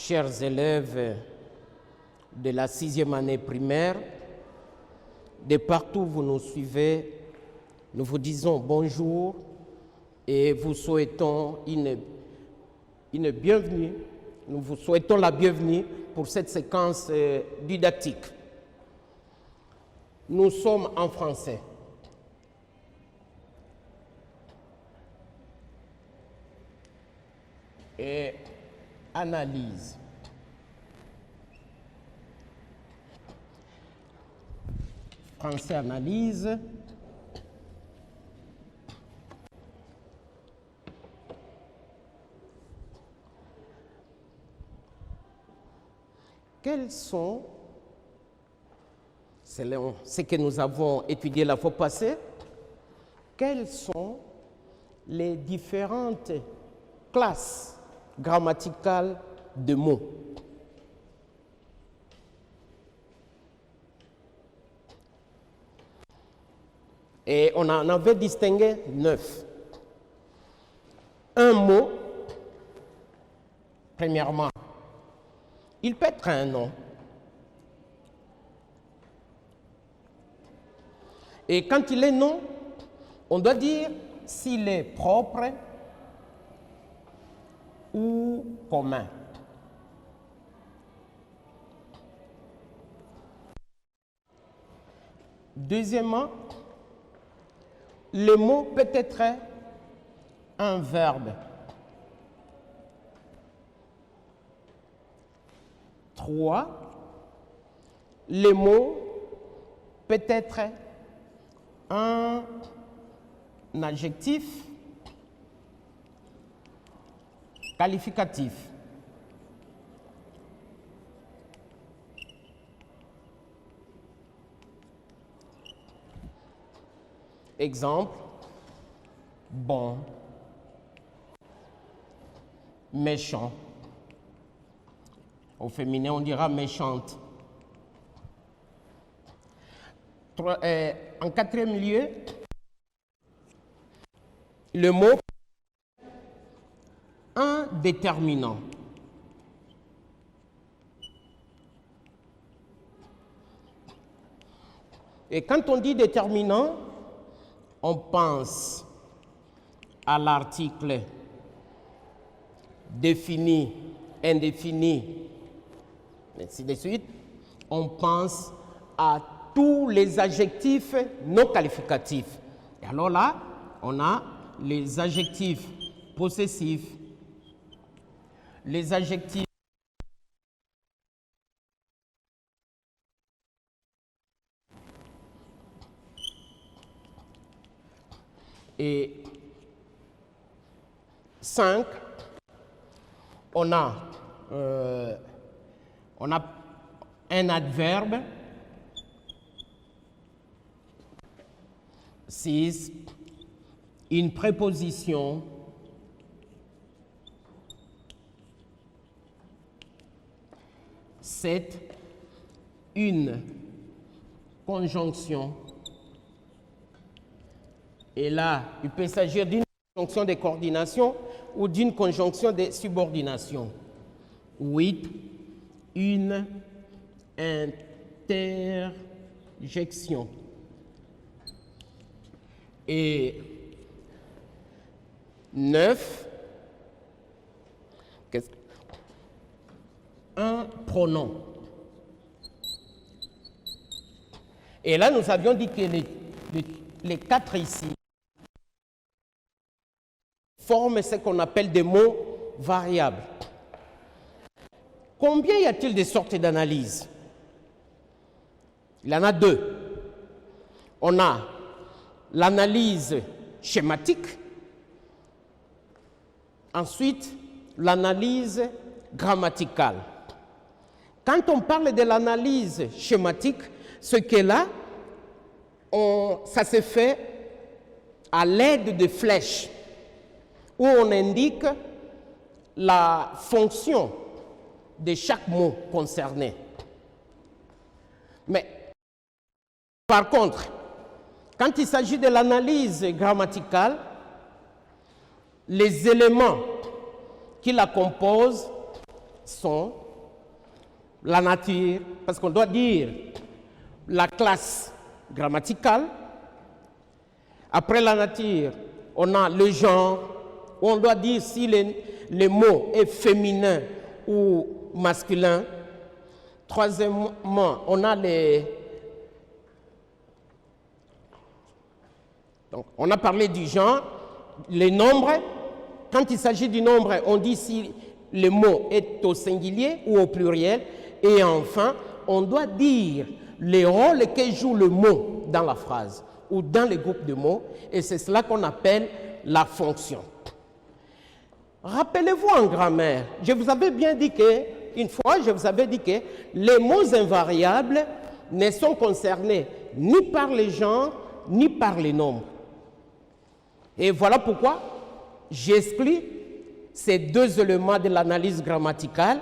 chers élèves de la 6e année primaire, de partout où vous nous suivez, nous vous disons bonjour et vous souhaitons une bienvenue. Nous vous souhaitons la bienvenue pour cette séquence didactique. Nous sommes en français. Et analyse. Français analyse. Quels sont, c'est ce que nous avons étudié la fois passée, quelles sont les différentes classes grammaticales de mots? Et on en avait distingué 9. Un mot, premièrement, il peut être un nom. Et quand il est nom, on doit dire s'il est propre ou commun. Deuxièmement, le mot peut être un verbe. 3, le mot peut être un adjectif qualificatif. Exemple, bon, méchant. Au féminin, on dira méchante. En quatrième lieu, le mot un déterminant. Et quand on dit déterminant, on pense à l'article défini, indéfini, ainsi de suite. On pense à tous les adjectifs non qualificatifs. Et alors là, on a les adjectifs possessifs, les adjectifs et 5, on a un adverbe. 6, une préposition. 7, une conjonction. Et là, il peut s'agir d'une conjonction de coordination ou d'une conjonction de subordination. 8, une interjection. Et 9, un pronom. Et là, nous avions dit que les 4 ici forment ce qu'on appelle des mots variables. Combien y a-t-il de sortes d'analyse? Il y en a 2. On a l'analyse schématique, ensuite l'analyse grammaticale. Quand on parle de l'analyse schématique, ce que là, ça se fait à l'aide de flèches, où on indique la fonction de chaque mot concerné. Mais par contre, quand il s'agit de l'analyse grammaticale, les éléments qui la composent sont la nature, parce qu'on doit dire la classe grammaticale. Après la nature, on a le genre, où on doit dire si le mot est féminin ou masculin. Troisièmement, on a Donc, on a parlé du genre, les nombres. Quand il s'agit du nombre, on dit si le mot est au singulier ou au pluriel. Et enfin, on doit dire les rôles que joue le mot dans la phrase ou dans le groupe de mots. Et c'est cela qu'on appelle la fonction. Rappelez-vous en grammaire, je vous avais bien dit une fois, je vous avais dit que les mots invariables ne sont concernés ni par les genres, ni par les nombres. Et voilà pourquoi j'exclus ces deux éléments de l'analyse grammaticale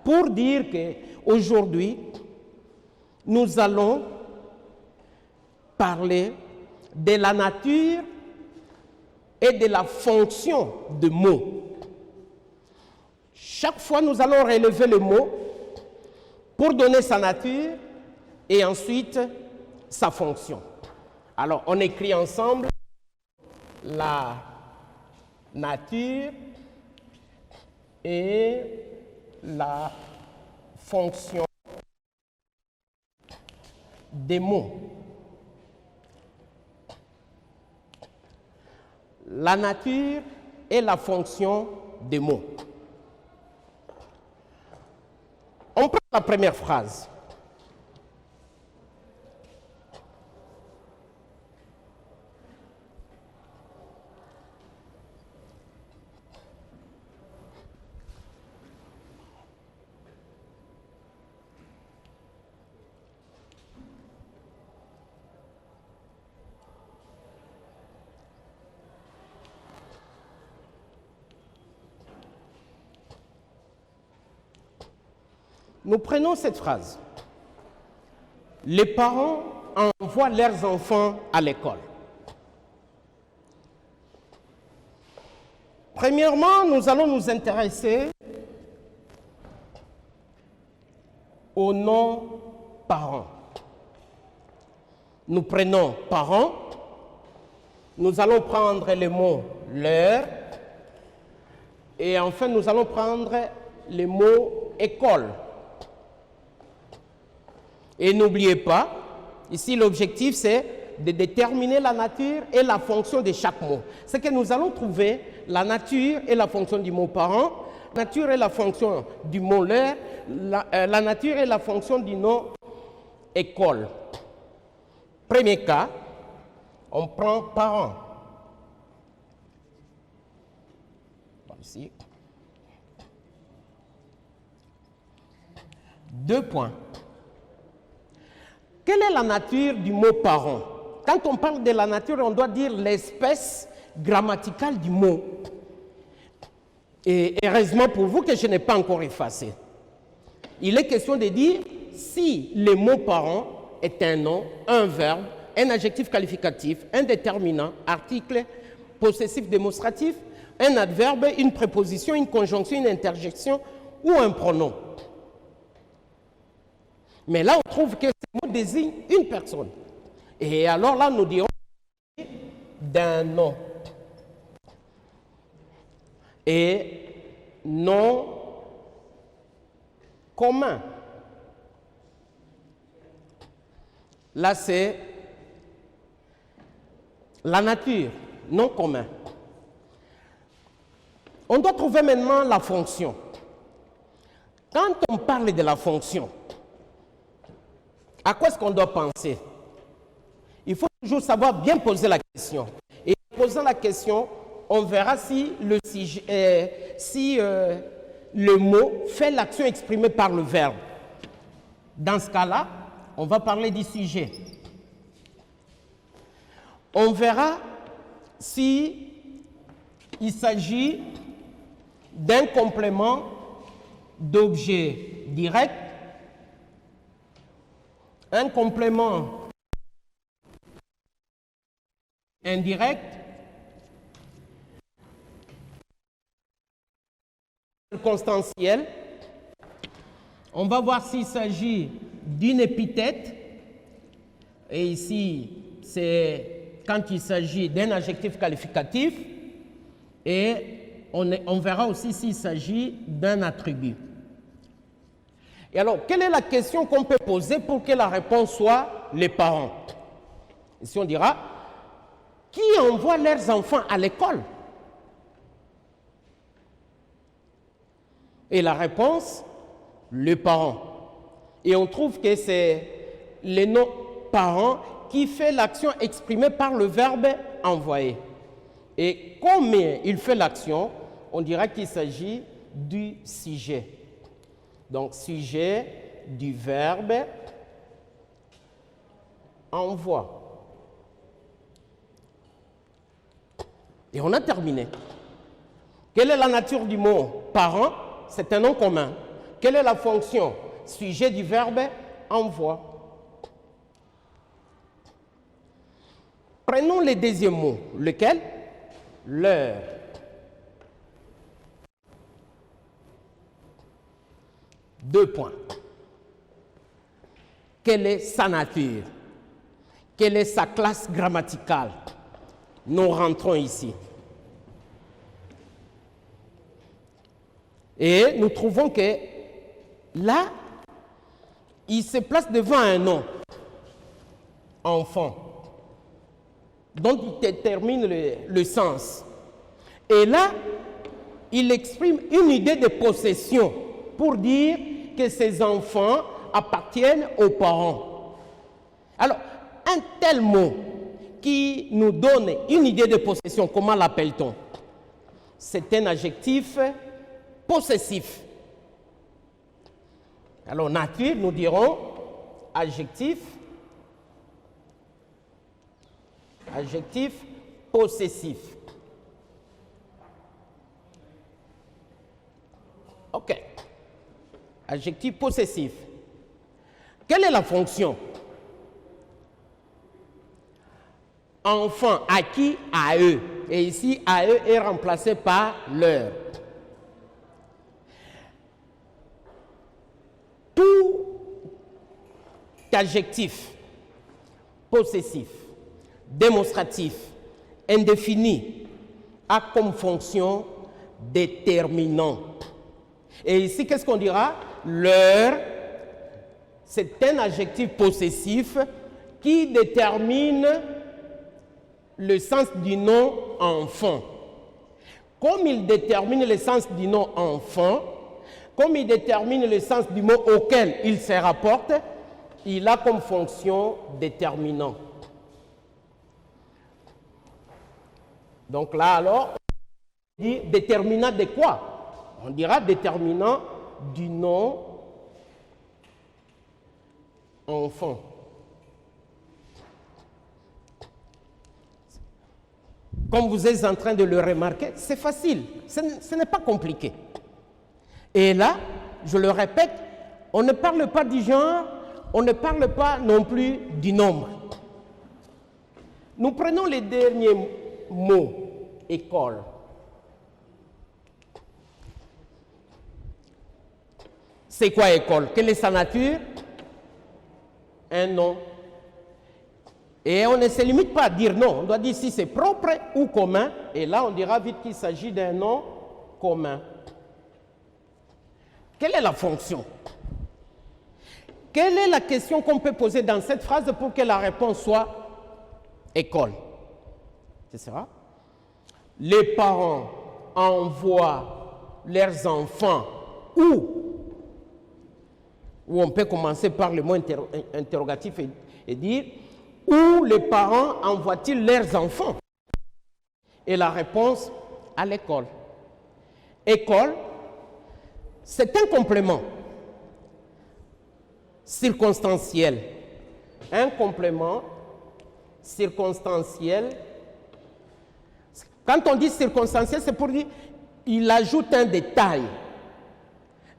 pour dire qu'aujourd'hui, nous allons parler de la nature et de la fonction de mots. Chaque fois, nous allons relever le mot pour donner sa nature et ensuite sa fonction. Alors, on écrit ensemble la nature et la fonction des mots. La nature et la fonction des mots. On prend la première phrase. Nous prenons cette phrase. Les parents envoient leurs enfants à l'école. Premièrement, nous allons nous intéresser au nom parents. Nous prenons parents, nous allons prendre le mot leur, et enfin nous allons prendre le mot école. Et n'oubliez pas, ici l'objectif c'est de déterminer la nature et la fonction de chaque mot. C'est que nous allons trouver la nature et la fonction du mot parent, la nature et la fonction du mot leur, la nature et la fonction du nom école. Premier cas, on prend parent. Ici. 2 points. Quelle est la nature du mot parent? Quand on parle de la nature, on doit dire l'espèce grammaticale du mot. Et heureusement pour vous que je n'ai pas encore effacé. Il est question de dire si le mot parent est un nom, un verbe, un adjectif qualificatif, un déterminant, article, possessif démonstratif, un adverbe, une préposition, une conjonction, une interjection ou un pronom. Mais là, on trouve que ce mot désigne une personne. Et alors là, nous dirons d'un nom. Et nom commun. Là, c'est la nature, nom commun. On doit trouver maintenant la fonction. Quand on parle de la fonction, à quoi est-ce qu'on doit penser? Il faut toujours savoir bien poser la question. Et en posant la question, on verra si le mot fait l'action exprimée par le verbe. Dans ce cas-là, on va parler du sujet. On verra si il s'agit d'un complément d'objet direct, un complément indirect, circonstanciel On va voir s'il s'agit d'une épithète. Et ici, c'est quand il s'agit d'un adjectif qualificatif. Et on verra aussi s'il s'agit d'un attribut. Et alors, quelle est la question qu'on peut poser pour que la réponse soit les parents? Ici, on dira, qui envoie leurs enfants à l'école? Et la réponse, les parents. Et on trouve que c'est le nom parents qui fait l'action exprimée par le verbe envoyer. Et comme il fait l'action, on dira qu'il s'agit du sujet. Donc, sujet du verbe envoie. Et on a terminé. Quelle est la nature du mot parent? C'est un nom commun. Quelle est la fonction? Sujet du verbe envoie. Prenons le deuxième mot. Lequel? Leur. Deux points. Quelle est sa nature? Quelle est sa classe grammaticale? Nous rentrons ici. Et nous trouvons que là, il se place devant un nom, enfant, dont il détermine le sens. Et là, il exprime une idée de possession pour dire que ces enfants appartiennent aux parents. Alors, un tel mot qui nous donne une idée de possession, comment l'appelle-t-on? C'est un adjectif possessif. Alors, nature, nous dirons adjectif possessif. OK. Adjectif possessif. Quelle est la fonction? Enfant, à qui? À eux. Et ici, à eux est remplacé par leur. Tout adjectif possessif, démonstratif, indéfini, a comme fonction déterminant. Et ici, qu'est-ce qu'on dira? Leur, c'est un adjectif possessif qui détermine le sens du nom enfant. Comme il détermine le sens du nom enfant, comme il détermine le sens du mot auquel il se rapporte, il a comme fonction déterminant. Donc là, alors, on dit déterminant de quoi? On dira déterminant du nom enfant. Comme vous êtes en train de le remarquer, c'est facile, ce n'est pas compliqué. Et là, je le répète, on ne parle pas du genre, on ne parle pas non plus du nombre. Nous prenons les derniers mots, école. C'est quoi école? Quelle est sa nature? Un nom. Et on ne se limite pas à dire non, on doit dire si c'est propre ou commun, et là on dira vite qu'il s'agit d'un nom commun. Quelle est la fonction? Quelle est la question qu'on peut poser dans cette phrase pour que la réponse soit école? Ce sera: les parents envoient leurs enfants où? Ou on peut commencer par le mot interrogatif et dire où les parents envoient-ils leurs enfants? Et la réponse, à l'école. École, c'est un complément circonstanciel. Un complément circonstanciel. Quand on dit circonstanciel, c'est pour dire il ajoute un détail.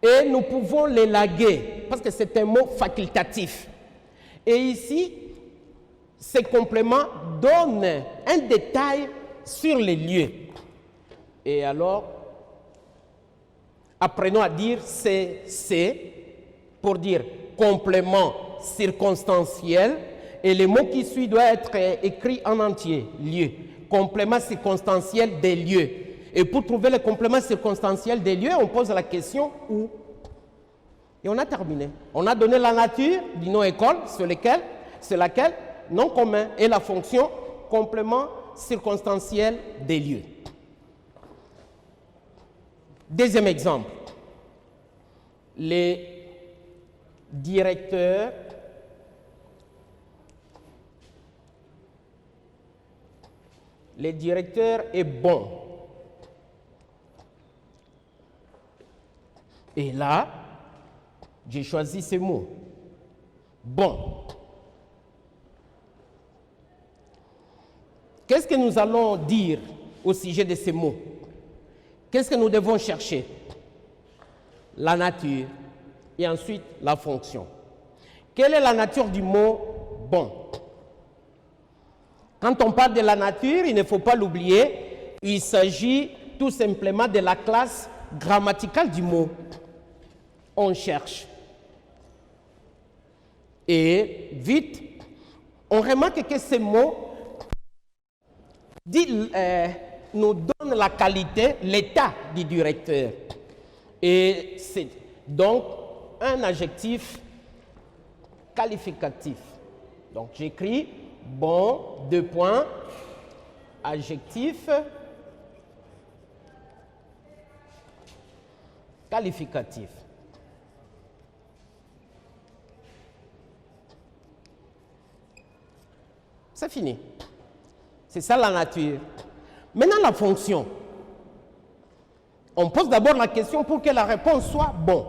Et nous pouvons l'élaguer, parce que c'est un mot facultatif. Et ici, ce complément donne un détail sur les lieux. Et alors, apprenons à dire c'est pour dire complément circonstanciel, et le mot qui suit doit être écrit en entier, lieu. Complément circonstanciel des lieux. Et pour trouver le complément circonstanciel des lieux, on pose la question où. Et on a terminé. On a donné la nature du nom école, sur laquelle nom commun, et la fonction complément circonstanciel des lieux. Deuxième exemple. Les directeurs est bon. Et là, j'ai choisi ce mot. Bon. Qu'est-ce que nous allons dire au sujet de ces mots? Qu'est-ce que nous devons chercher? La nature et ensuite la fonction. Quelle est la nature du mot bon? Quand on parle de la nature, il ne faut pas l'oublier, il s'agit tout simplement de la classe grammaticale du mot. On cherche. Et vite, on remarque que ce mot nous donne la qualité, l'état du directeur. Et c'est donc un adjectif qualificatif. Donc j'écris bon, deux points, adjectif qualificatif. C'est fini. C'est ça la nature. Maintenant la fonction. On pose d'abord la question pour que la réponse soit bon.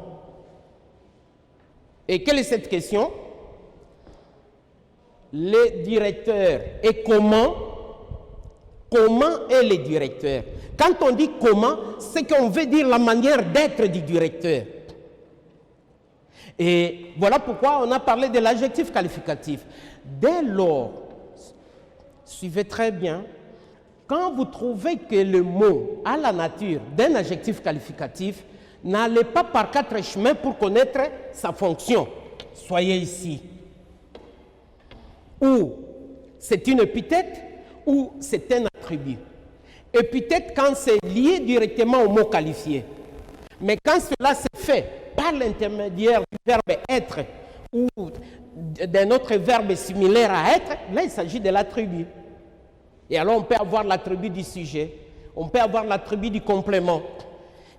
Et quelle est cette question? Les directeurs. Et comment? Comment est le directeur? Quand on dit comment, c'est qu'on veut dire la manière d'être du directeur. Et voilà pourquoi on a parlé de l'adjectif qualificatif. Dès lors, suivez très bien, quand vous trouvez que le mot a la nature d'un adjectif qualificatif, n'allez pas par quatre chemins pour connaître sa fonction. Soyez ici. Ou c'est une épithète ou c'est un attribut. Épithète quand c'est lié directement au mot qualifié. Mais quand cela se fait par l'intermédiaire du verbe être ou d'un autre verbe similaire à être, là il s'agit de l'attribut. Et alors on peut avoir l'attribut du sujet, on peut avoir l'attribut du complément.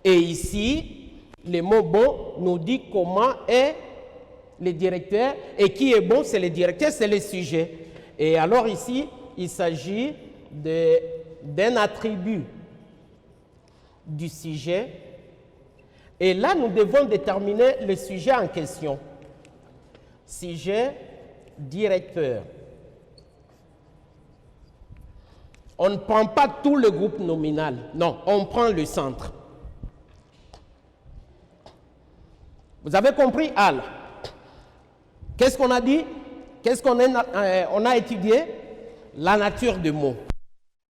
Et ici, le mot bon nous dit comment est le directeur, et qui est bon, c'est le directeur, c'est le sujet. Et alors ici, il s'agit d'un attribut du sujet. Et là, nous devons déterminer le sujet en question. Sujet, directeur. On ne prend pas tout le groupe nominal. Non, on prend le centre. Vous avez compris, Al? Qu'est-ce qu'on a dit? Qu'est-ce qu'on a étudié? La nature du mot.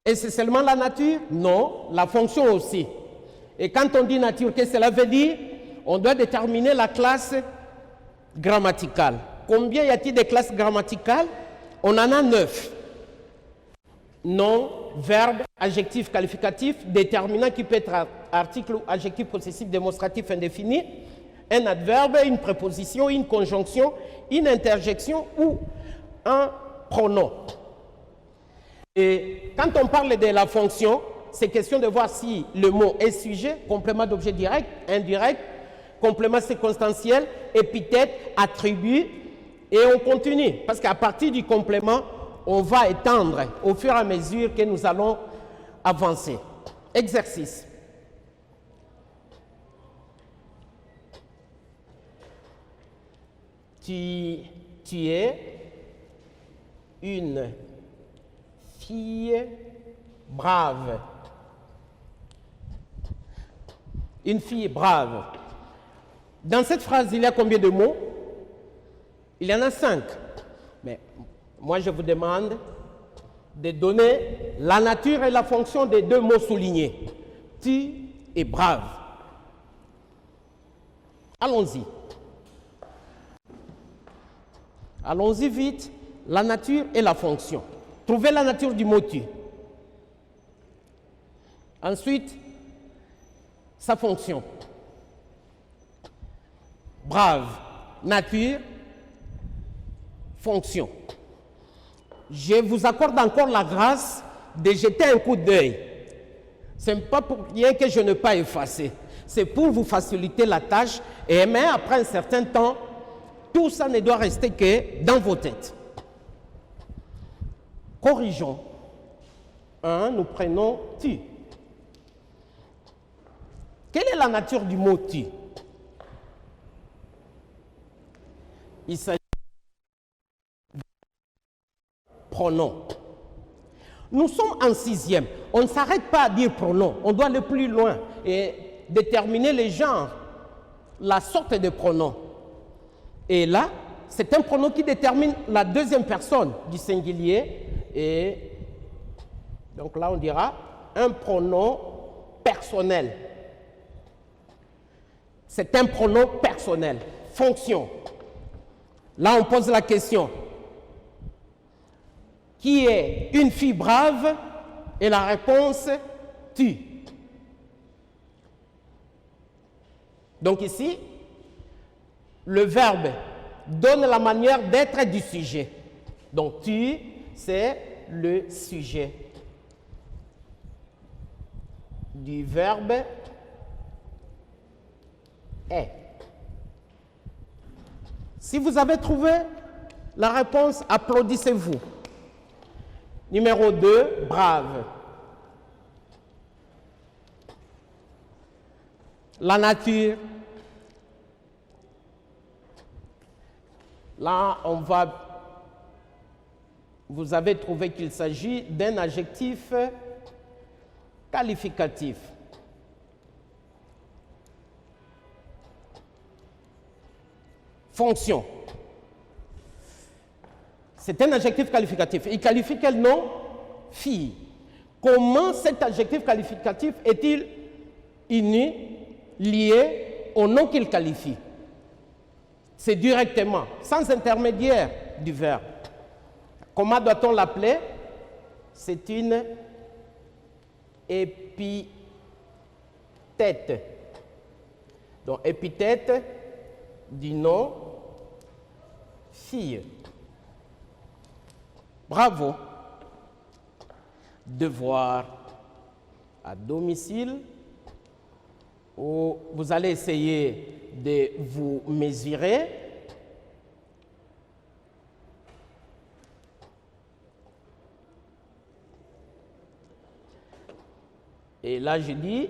Et c'est seulement la nature? Non, la fonction aussi. Et quand on dit nature, qu'est-ce que cela veut dire? On doit déterminer la classe grammaticale. Combien y a-t-il de classes grammaticales? On en a 9. Nom, verbe, adjectif qualificatif, déterminant qui peut être article ou adjectif possessif démonstratif indéfini, un adverbe, une préposition, une conjonction, une interjection ou un pronom. Et quand on parle de la fonction, c'est question de voir si le mot est sujet, complément d'objet direct, indirect, complément circonstanciel, épithète, attribut, et on continue. Parce qu'à partir du complément, on va étendre au fur et à mesure que nous allons avancer. Exercice. Tu es une fille brave. Une fille brave. Dans cette phrase, il y a combien de mots? Il y en a 5. Mais moi, je vous demande de donner la nature et la fonction des deux mots soulignés. Tu et brave. Allons-y. Allons-y vite. La nature et la fonction. Trouvez la nature du mot tu. Ensuite, sa fonction. Brave, nature, fonction. Je vous accorde encore la grâce de jeter un coup d'œil. Ce n'est pas pour rien que je n'ai pas effacé. C'est pour vous faciliter la tâche. Et mais après un certain temps, tout ça ne doit rester que dans vos têtes. Corrigeons. 1, nous prenons tu. Quelle est la nature du mot tu? Il s'agit de pronom. Nous sommes en 6e. On ne s'arrête pas à dire pronom. On doit aller plus loin et déterminer les genres, la sorte de pronom. Et là, c'est un pronom qui détermine la deuxième personne du singulier. Et donc là, on dira un pronom personnel. C'est un pronom personnel. Fonction. Là, on pose la question. Qui est une fille brave? Et la réponse, tu. Donc ici, le verbe donne la manière d'être du sujet. Donc tu, c'est le sujet du verbe est. Si vous avez trouvé la réponse, applaudissez-vous. Numéro 2, brave. La nature. Là, vous avez trouvé qu'il s'agit d'un adjectif qualificatif. Fonction. C'est un adjectif qualificatif. Il qualifie quel nom? Fille. Comment cet adjectif qualificatif est-il uni, lié au nom qu'il qualifie? C'est directement, sans intermédiaire du verbe. Comment doit-on l'appeler? C'est une épithète. Donc, épithète du nom fille. Bravo. Devoir à domicile, où vous allez essayer de vous mesurer. Et là, je dis,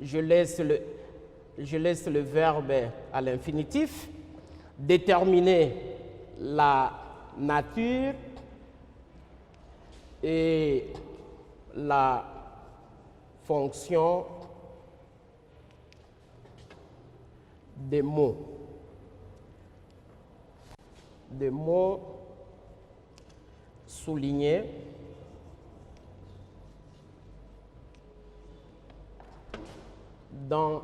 je laisse le verbe à l'infinitif, déterminer la nature et la fonction des mots. Des mots soulignés dans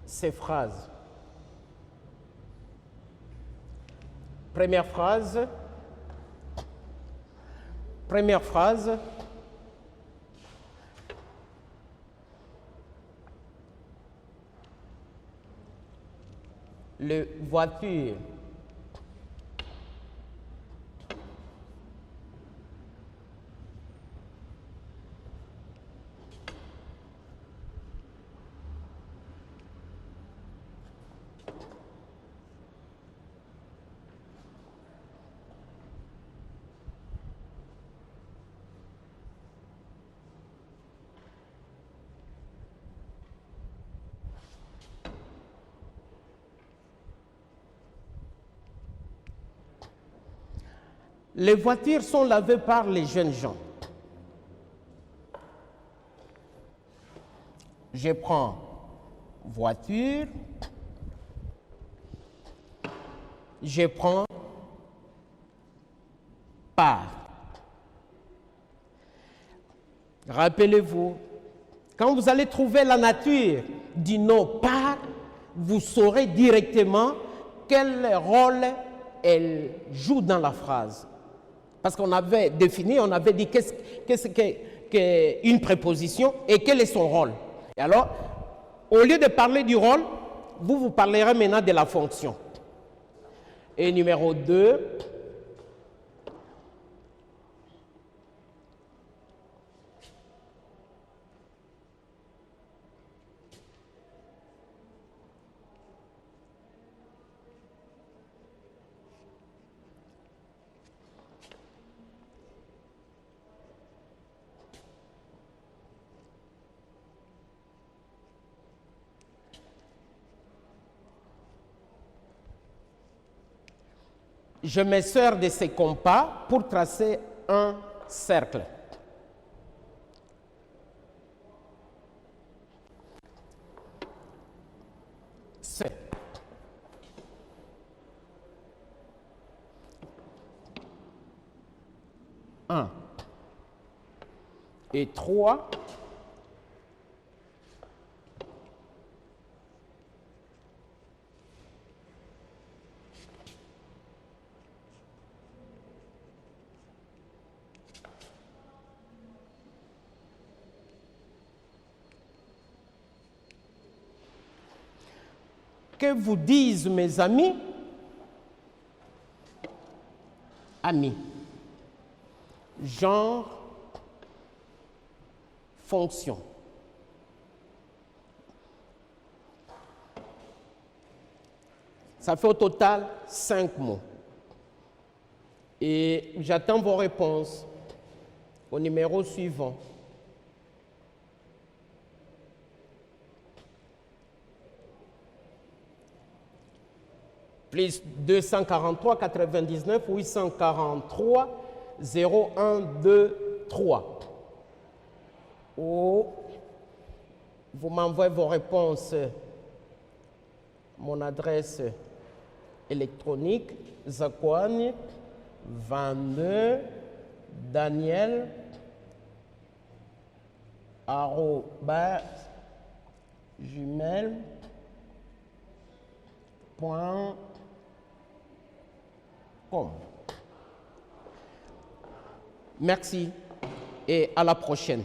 ces phrases. Première phrase. Le voiture. Les voitures sont lavées par les jeunes gens. Je prends voiture, je prends part. Rappelez-vous, Quand vous allez trouver la nature du nom par, vous saurez directement quel rôle elle joue dans la phrase. Parce qu'on avait défini, on avait dit qu'est-ce qu'une préposition et quel est son rôle. Et alors, au lieu de parler du rôle, vous parlerez maintenant de la fonction. Et numéro 2, je me sers de ces compas pour tracer un cercle. C'est 1 et 3. Que vous disent mes amis? Amis. Genre, fonction. Ça fait au total 5 mots. Et j'attends vos réponses au numéro suivant. Plus 243 99 843 01 2 3. Ou vous m'envoyez vos réponses. Mon adresse électronique, Zakouane 22 Daniel @gmail.com. Merci et à la prochaine.